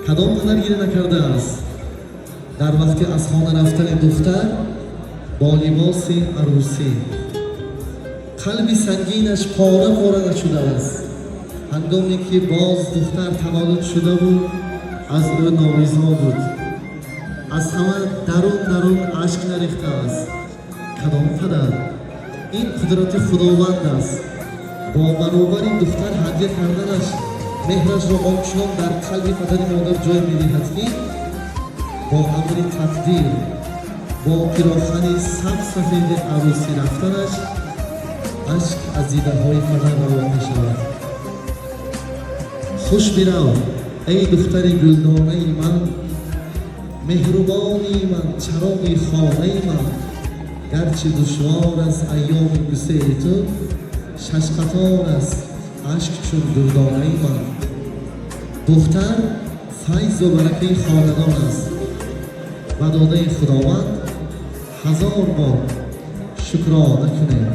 کدام پدر گیره نکرده است در وقتی از خانه رفتن دختر با لباس عروسی؟ قلب سنگینش پاره پاره نشده است هنگامی که باز دختر تولد شده بود، از او ناریزا بود، از همه درون اشک نریخته است. کدام پدر؟ این قدرت خداوند است. با برابر این دختر هدیه کردنش مهرش را آنچنان در قلب پدر مادر جای می‌دهد که با امر تقدیر با پیراهن سفید عروسی رفتنش اشک از دیده‌های پدر روان می‌شود. خوش برو ای دختر گلدانه من، مهربانی من، چراغ خانه من. گرچه دشوار است ایام گسه تو، ششقطار است اشک چون دردانه من. دختر فیض و برکه خاندان است و داده خداوند هزار بار شکرانه کنیم.